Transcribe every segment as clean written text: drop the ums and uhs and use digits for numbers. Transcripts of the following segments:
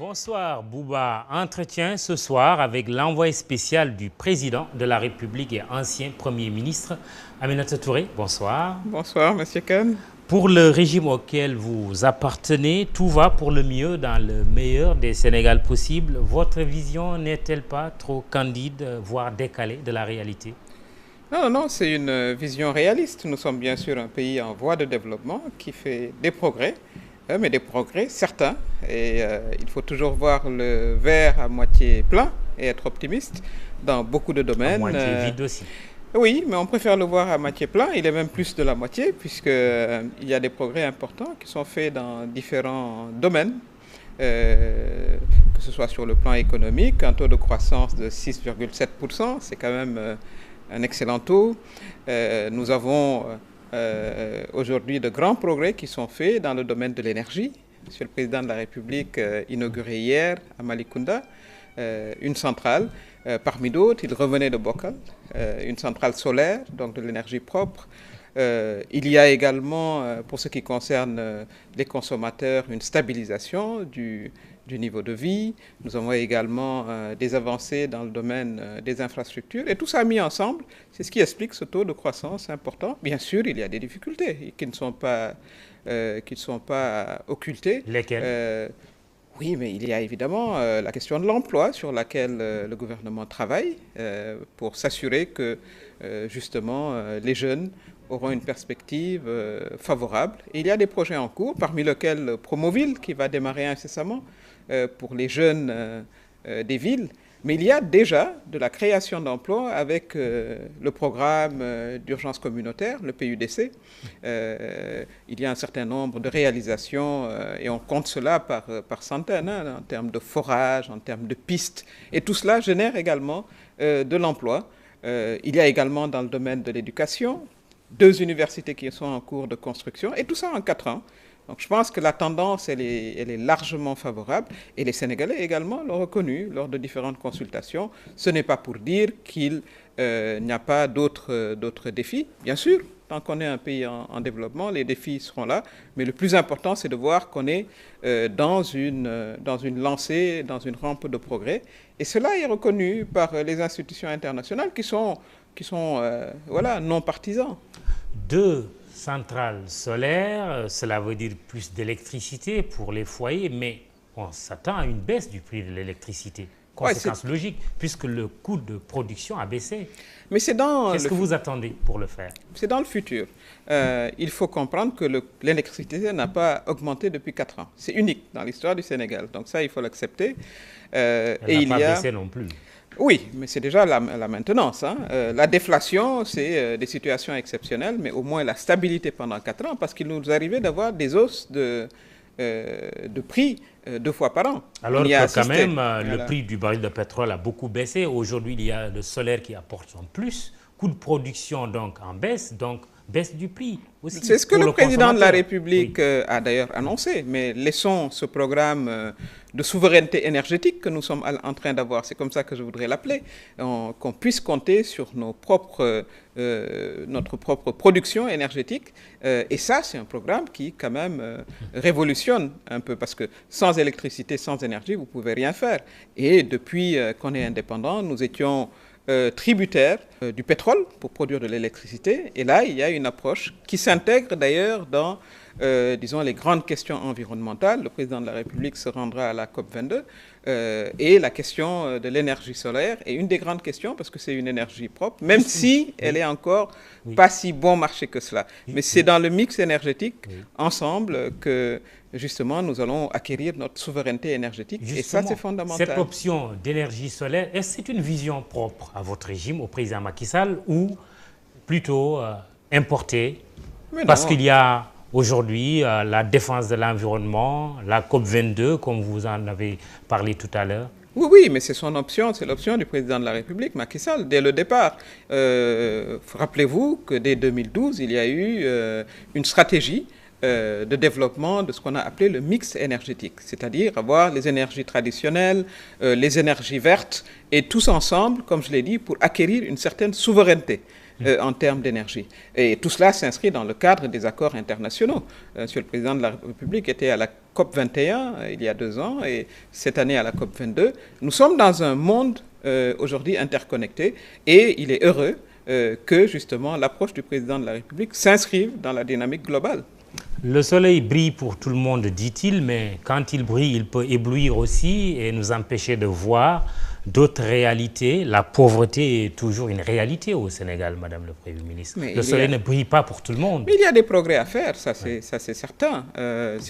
Bonsoir Bouba. Entretien ce soir avec l'envoyé spécial du président de la République et ancien Premier ministre, Aminata Touré. Bonsoir. Bonsoir, Monsieur Kane. Pour le régime auquel vous appartenez, tout va pour le mieux dans le meilleur des Sénégal possibles. Votre vision n'est-elle pas trop candide, voire décalée de la réalité? Non, c'est une vision réaliste. Nous sommes bien sûr un pays en voie de développement qui fait des progrès, mais des progrès certains. Et il faut toujours voir le verre à moitié plein et être optimiste dans beaucoup de domaines. À moitié vide aussi. Oui, mais on préfère le voir à moitié plein. Il est même plus de la moitié, puisqu'il y a des progrès importants qui sont faits dans différents domaines, que ce soit sur le plan économique, un taux de croissance de 6,7%, c'est quand même un excellent taux. Nous avons aujourd'hui de grands progrès qui sont faits dans le domaine de l'énergie. Monsieur le Président de la République inauguré hier à Malicounda une centrale. Parmi d'autres, il revenait de Bokal, une centrale solaire, donc de l'énergie propre. Il y a également, pour ce qui concerne les consommateurs, une stabilisation du niveau de vie. Nous avons également des avancées dans le domaine des infrastructures. Et tout ça mis ensemble, c'est ce qui explique ce taux de croissance important. Bien sûr, il y a des difficultés qui ne sont pas occultées. Lesquelles? Oui, mais il y a évidemment la question de l'emploi sur laquelle le gouvernement travaille pour s'assurer que justement les jeunes auront une perspective favorable. Et il y a des projets en cours, parmi lesquels Promoville qui va démarrer incessamment pour les jeunes des villes. Mais il y a déjà de la création d'emplois avec le programme d'urgence communautaire, le PUDC. Il y a un certain nombre de réalisations et on compte cela par centaines en termes de forage, en termes de pistes. Et tout cela génère également de l'emploi. Il y a également dans le domaine de l'éducation 2 universités qui sont en cours de construction et tout ça en 4 ans. Donc je pense que la tendance, elle est largement favorable et les Sénégalais également l'ont reconnu lors de différentes consultations. Ce n'est pas pour dire qu'il n'y a pas d'autres défis. Bien sûr, tant qu'on est un pays en développement, les défis seront là. Mais le plus important, c'est de voir qu'on est dans une lancée, dans une rampe de progrès. Et cela est reconnu par les institutions internationales qui sont non partisans. 2 centrales solaires, cela veut dire plus d'électricité pour les foyers, mais on s'attend à une baisse du prix de l'électricité. Conséquence logique, puisque le coût de production a baissé. Mais c'est dans Qu'est-ce que vous attendez pour le faire? C'est dans le futur. Il faut comprendre que l'électricité n'a pas augmenté depuis 4 ans. C'est unique dans l'histoire du Sénégal. Donc ça, il faut l'accepter. Elle n'a pas baissé non plus. Oui, mais c'est déjà la maintenance. La déflation, c'est des situations exceptionnelles, mais au moins la stabilité pendant 4 ans, parce qu'il nous arrivait d'avoir des hausses de prix 2 fois par an. Alors que quand même, le prix du baril de pétrole a beaucoup baissé. Aujourd'hui, il y a le solaire qui apporte en plus. Coût de production donc en baisse, donc baisse du prix aussi. C'est ce que le président de la République a d'ailleurs annoncé, mais laissons ce programme de souveraineté énergétique que nous sommes en train d'avoir, c'est comme ça que je voudrais l'appeler, qu'on puisse compter sur notre propre production énergétique. Et ça, c'est un programme qui quand même révolutionne un peu, parce que sans électricité, sans énergie, vous ne pouvez rien faire. Et depuis qu'on est indépendant, nous étions tributaires du pétrole pour produire de l'électricité. Et là, il y a une approche qui s'intègre d'ailleurs dans, disons, les grandes questions environnementales. Le président de la République se rendra à la COP22. Et la question de l'énergie solaire est une des grandes questions parce que c'est une énergie propre, même si elle est encore pas si bon marché que cela. Mais c'est dans le mix énergétique ensemble que justement nous allons acquérir notre souveraineté énergétique. Justement, et ça, c'est fondamental. Cette option d'énergie solaire, est-ce que c'est une vision propre à votre régime, au président Macky Sall, ou plutôt importée? Parce qu'il y a aujourd'hui la défense de l'environnement, la COP22, comme vous en avez parlé tout à l'heure. Oui, mais c'est son option, c'est l'option du président de la République, Macky Sall, dès le départ. Rappelez-vous que dès 2012, il y a eu une stratégie de développement de ce qu'on a appelé le mix énergétique, c'est-à-dire avoir les énergies traditionnelles, les énergies vertes, et tous ensemble, comme je l'ai dit, pour acquérir une certaine souveraineté. en termes d'énergie. Et tout cela s'inscrit dans le cadre des accords internationaux. Monsieur le Président de la République était à la COP 21 il y a 2 ans et cette année à la COP 22. Nous sommes dans un monde aujourd'hui interconnecté et il est heureux que justement l'approche du Président de la République s'inscrive dans la dynamique globale. Le soleil brille pour tout le monde, dit-il, mais quand il brille, il peut éblouir aussi et nous empêcher de voir d'autres réalités. La pauvreté est toujours une réalité au Sénégal, Madame le Premier ministre. Mais le soleil ne brille pas pour tout le monde. Mais il y a des progrès à faire, ça c'est certain.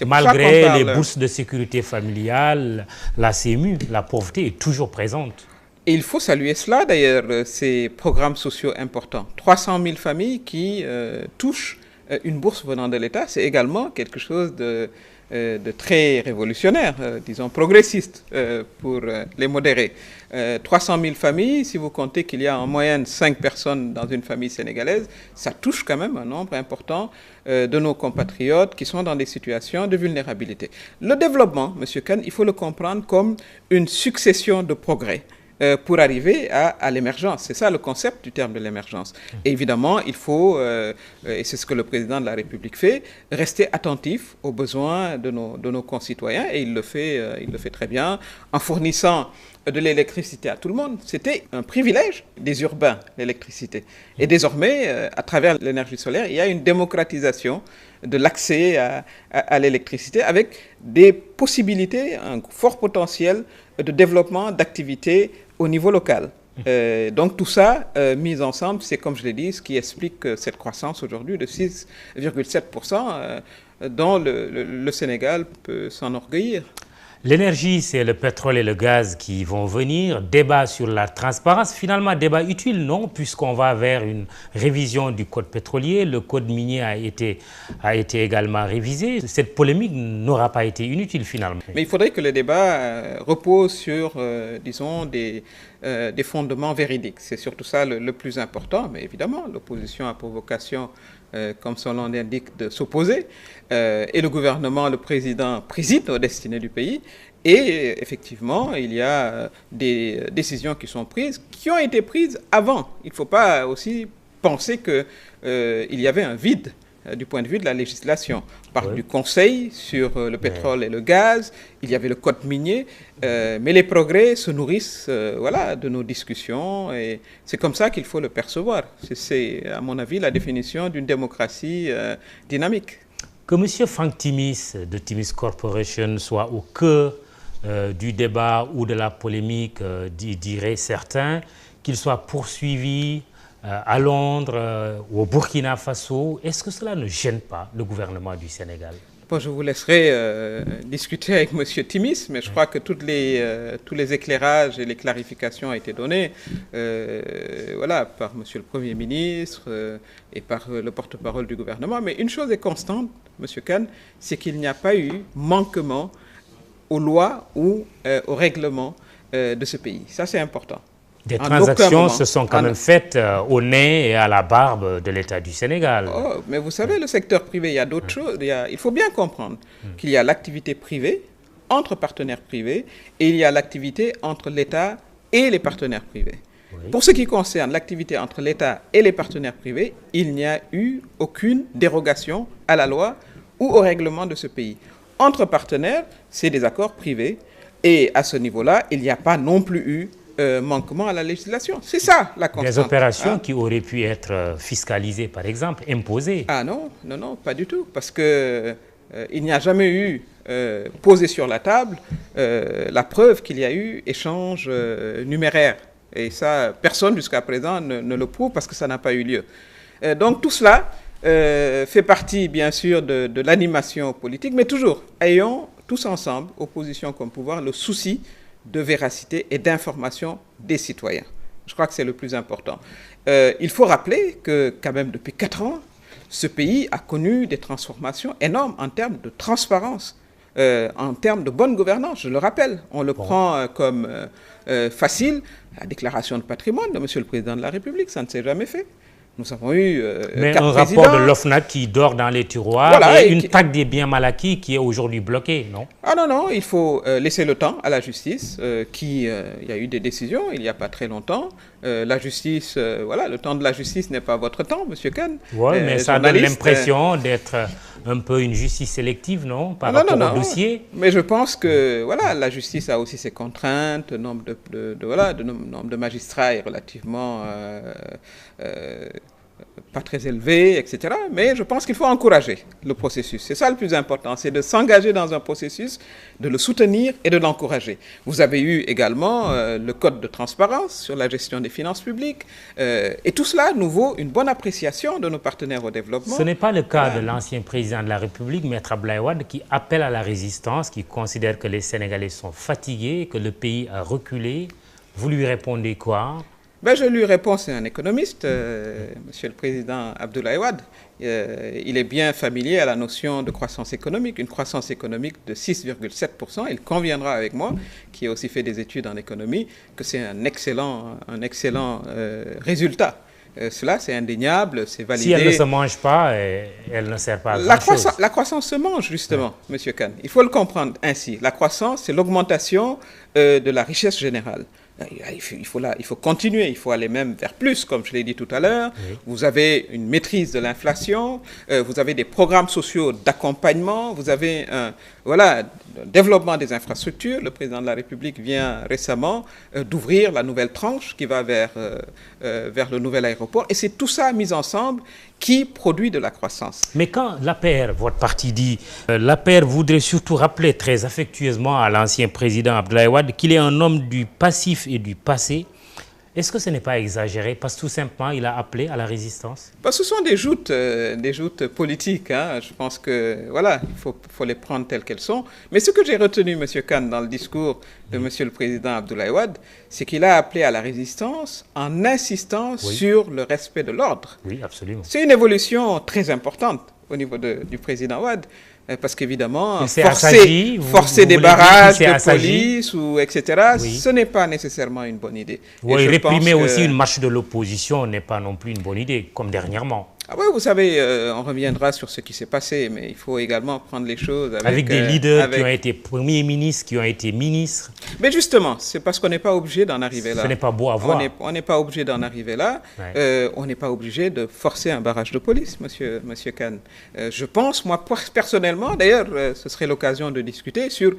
Malgré les bourses de sécurité familiale, la CMU, la pauvreté est toujours présente. Et il faut saluer cela d'ailleurs, ces programmes sociaux importants. 300 000 familles qui touchent une bourse venant de l'État, c'est également quelque chose de très révolutionnaire, disons progressiste pour les modérés. 300 000 familles, si vous comptez qu'il y a en moyenne 5 personnes dans une famille sénégalaise, ça touche quand même un nombre important de nos compatriotes qui sont dans des situations de vulnérabilité. Le développement, M. Kane, il faut le comprendre comme une succession de progrès pour arriver à l'émergence. C'est ça le concept du terme de l'émergence. Et évidemment, il faut, et c'est ce que le Président de la République fait, rester attentif aux besoins de nos concitoyens, et il le fait très bien, en fournissant de l'électricité à tout le monde. C'était un privilège des urbains, l'électricité. Et désormais, à travers l'énergie solaire, il y a une démocratisation de l'accès à l'électricité avec des possibilités, un fort potentiel de développement d'activités au niveau local. Donc tout ça, mis ensemble, c'est comme je l'ai dit, ce qui explique cette croissance aujourd'hui de 6,7% dont le Sénégal peut s'enorgueillir. L'énergie, c'est le pétrole et le gaz qui vont venir. Débat sur la transparence. Finalement, débat utile, non? Puisqu'on va vers une révision du code pétrolier. Le code minier a été également révisé. Cette polémique n'aura pas été inutile finalement. Mais il faudrait que le débat repose sur, disons, des fondements véridiques. C'est surtout ça le plus important. Mais évidemment, l'opposition a pour vocation, comme son nom l'indique, de s'opposer. Et le gouvernement, le président, préside aux destinées du pays. Et effectivement, il y a des décisions qui sont prises, qui ont été prises avant. Il ne faut pas aussi penser qu'il y avait un vide du point de vue de la législation. On parle du Conseil sur le pétrole et le gaz, il y avait le code minier, mais les progrès se nourrissent voilà, de nos discussions et c'est comme ça qu'il faut le percevoir. C'est, à mon avis, la définition d'une démocratie dynamique. Que M. Franck Timis de Timis Corporation soit au cœur du débat ou de la polémique, diraient certains, qu'il soit poursuivi à Londres ou au Burkina Faso, est-ce que cela ne gêne pas le gouvernement du Sénégal? Bon, je vous laisserai discuter avec M. Timis, mais je crois que tous les éclairages et les clarifications ont été donnés voilà, par M. le Premier ministre et par le porte-parole du gouvernement. Mais une chose est constante, M. Kane, c'est qu'il n'y a pas eu manquement aux lois ou aux règlements de ce pays. Ça, c'est important. Des transactions se sont quand même faites au nez et à la barbe de l'État du Sénégal. Oh, mais vous savez, le secteur privé, il y a d'autres choses. Il faut bien comprendre qu'il y a l'activité privée entre partenaires privés et il y a l'activité entre l'État et les partenaires privés. Oui. Pour ce qui concerne l'activité entre l'État et les partenaires privés, il n'y a eu aucune dérogation à la loi ou au règlement de ce pays. Entre partenaires, c'est des accords privés et à ce niveau-là, il n'y a pas non plus eu manquement à la législation. C'est ça la constante. Des opérations qui auraient pu être fiscalisées, par exemple, imposées. Ah non, non, non, pas du tout. Parce qu'il n'y a jamais eu posé sur la table la preuve qu'il y a eu échange numéraire. Et ça, personne jusqu'à présent ne le prouve parce que ça n'a pas eu lieu. Donc tout cela fait partie, bien sûr, de l'animation politique, mais toujours, ayons tous ensemble, opposition comme pouvoir, le souci de véracité et d'information des citoyens. Je crois que c'est le plus important. Il faut rappeler que, quand même, depuis 4 ans, ce pays a connu des transformations énormes en termes de transparence, en termes de bonne gouvernance. Je le rappelle, on le prend comme facile. La déclaration de patrimoine de M. le Président de la République, ça ne s'est jamais fait. Nous avons eu Mais 4 un présidents. rapport de l'OFNAC qui dort dans les tiroirs Voilà, et une traque des biens mal acquis qui est aujourd'hui bloquée, non? Ah non, non, il faut laisser le temps à la justice, il y a eu des décisions il n'y a pas très longtemps. La justice, voilà, le temps de la justice n'est pas votre temps, Monsieur Kane. Oui, mais ça donne l'impression d'être un peu une justice sélective, non? Par rapport au dossier. Mais je pense que voilà, la justice a aussi ses contraintes, le nombre nombre de magistrats est relativement pas très élevé, etc. Mais je pense qu'il faut encourager le processus. C'est ça le plus important, c'est de s'engager dans un processus, de le soutenir et de l'encourager. Vous avez eu également le code de transparence sur la gestion des finances publiques. Et tout cela nous vaut une bonne appréciation de nos partenaires au développement. Ce n'est pas le cas de l'ancien président de la République, Maître Abdoulaye Wade, qui appelle à la résistance, qui considère que les Sénégalais sont fatigués, que le pays a reculé. Vous lui répondez quoi? Ben, je lui réponds, c'est un économiste, Monsieur le Président Abdoulaye Wade. Il est bien familier à la notion de croissance économique, une croissance économique de 6,7%. Il conviendra avec moi, qui a aussi fait des études en économie, que c'est un excellent résultat. Cela, c'est indéniable, c'est validé. Si elle ne se mange pas, elle ne sert pas à grand-chose. La croissance se mange, justement, Monsieur Kane. Il faut le comprendre ainsi. La croissance, c'est l'augmentation de la richesse générale. Il faut continuer, il faut aller même vers plus, comme je l'ai dit tout à l'heure. Oui. Vous avez une maîtrise de l'inflation, vous avez des programmes sociaux d'accompagnement, vous avez un développement des infrastructures. Le président de la République vient récemment d'ouvrir la nouvelle tranche qui va vers le nouvel aéroport. Et c'est tout ça mis ensemble qui produit de la croissance. Mais quand l'APR, votre parti dit, l'APR voudrait surtout rappeler très affectueusement à l'ancien président Abdoulaye Wade qu'il est un homme du passif et du passé, est-ce que ce n'est pas exagéré? Parce que tout simplement, il a appelé à la résistance. Ce sont des joutes politiques. Hein. Je pense que, voilà, il faut les prendre telles qu'elles sont. Mais ce que j'ai retenu, M. Kane, dans le discours de M. le Président Abdoulaye Wade, c'est qu'il a appelé à la résistance en insistant sur le respect de l'ordre. Oui, absolument. C'est une évolution très importante au niveau du Président Wade. Parce qu'évidemment, forcer des barrages de police, etc., ce n'est pas nécessairement une bonne idée. Oui, réprimer aussi une marche de l'opposition n'est pas non plus une bonne idée, comme dernièrement. Ah oui, vous savez, on reviendra sur ce qui s'est passé, mais il faut également prendre les choses avec des leaders qui ont été premiers ministres, qui ont été ministres. Mais justement, c'est parce qu'on n'est pas obligé d'en arriver là. Ce n'est pas beau à voir. On n'est pas obligé d'en arriver là. On n'est pas obligé de forcer un barrage de police, monsieur Kane. Je pense, moi, personnellement, d'ailleurs, ce serait l'occasion de discuter sur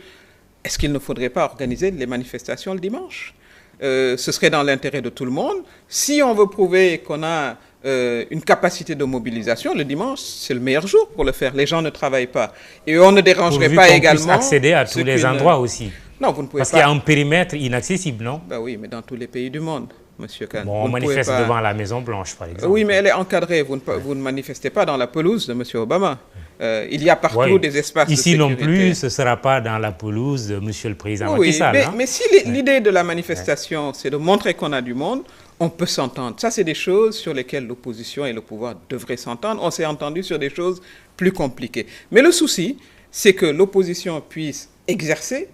est-ce qu'il ne faudrait pas organiser les manifestations le dimanche? Ce serait dans l'intérêt de tout le monde. Si on veut prouver qu'on a une capacité de mobilisation, le dimanche, c'est le meilleur jour pour le faire. Les gens ne travaillent pas. Et on ne dérangerait pas également... Pourvu qu'on puisse accéder à tous les endroits aussi. Non, vous ne pouvez pas. Parce qu'il y a un périmètre inaccessible, non? Ben oui, mais dans tous les pays du monde, Monsieur Kane. Bon, on manifeste devant la Maison-Blanche, par exemple. Oui, mais elle est encadrée. Vous ne manifestez pas dans la pelouse de Monsieur Obama. Il y a partout des espaces de sécurité. Ici non plus, ce ne sera pas dans la pelouse de Monsieur le Président Macky Sall. Mais si l'idée de la manifestation, c'est de montrer qu'on a du monde, on peut s'entendre. Ça, c'est des choses sur lesquelles l'opposition et le pouvoir devraient s'entendre. On s'est entendu sur des choses plus compliquées. Mais le souci, c'est que l'opposition puisse exercer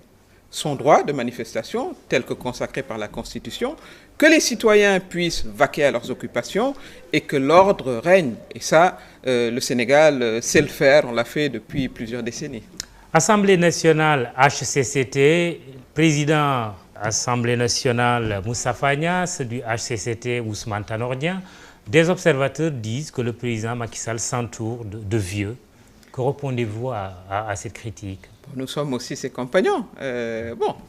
son droit de manifestation, tel que consacré par la Constitution, que les citoyens puissent vaquer à leurs occupations et que l'ordre règne. Et ça, le Sénégal sait le faire, on l'a fait depuis plusieurs décennies. Assemblée nationale HCCT, président Assemblée nationale Moustapha Niasse, du HCCT Ousmane Tanor Dieng, des observateurs disent que le président Macky Sall s'entoure de vieux. Que répondez-vous à cette critique? Nous sommes aussi ses compagnons.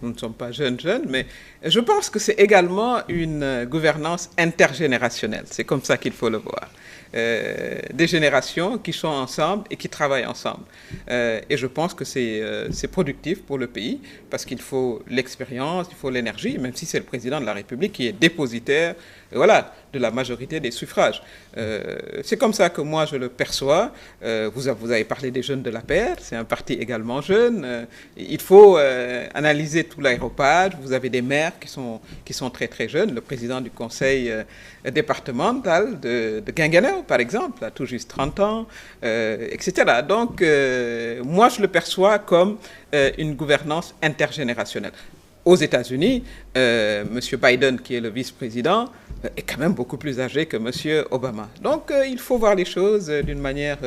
Nous ne sommes pas jeunes, mais je pense que c'est également une gouvernance intergénérationnelle. C'est comme ça qu'il faut le voir. Des générations qui sont ensemble et qui travaillent ensemble. Et je pense que c'est productif pour le pays parce qu'il faut l'expérience, il faut l'énergie, même si c'est le président de la République qui est dépositaire de la majorité des suffrages. C'est comme ça que moi je le perçois. Vous avez parlé des jeunes de l'APR, c'est un parti également jeune. Il faut analyser tout l'aéropage. Vous avez des maires qui sont très très jeunes. Le président du conseil départemental de Guinguinéo, par exemple, a tout juste 30 ans, etc. Donc, moi, je le perçois comme une gouvernance intergénérationnelle. aux États-Unis, M. Biden, qui est le vice-président, est quand même beaucoup plus âgé que M. Obama. Donc, il faut voir les choses d'une manière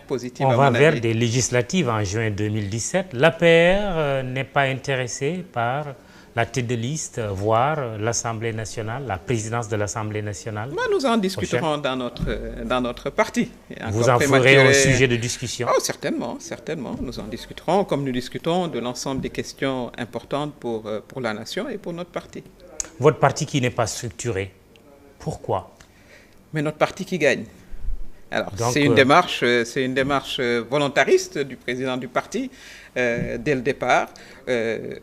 positive. On va vers des législatives en juin 2017. L'APR n'est pas intéressé par la tête de liste, voire l'Assemblée nationale, la présidence de l'Assemblée nationale. Nous en discuterons dans notre parti. Vous en ferez un sujet de discussion? Oh, certainement, certainement. Nous en discuterons comme nous discutons de l'ensemble des questions importantes pour la nation et pour notre parti. Votre parti qui n'est pas structuré, pourquoi? Mais notre parti qui gagne. Alors, c'est une démarche volontariste du président du parti dès le départ,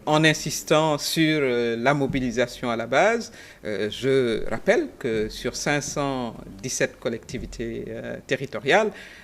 en insistant sur la mobilisation à la base. Je rappelle que sur 517 collectivités territoriales,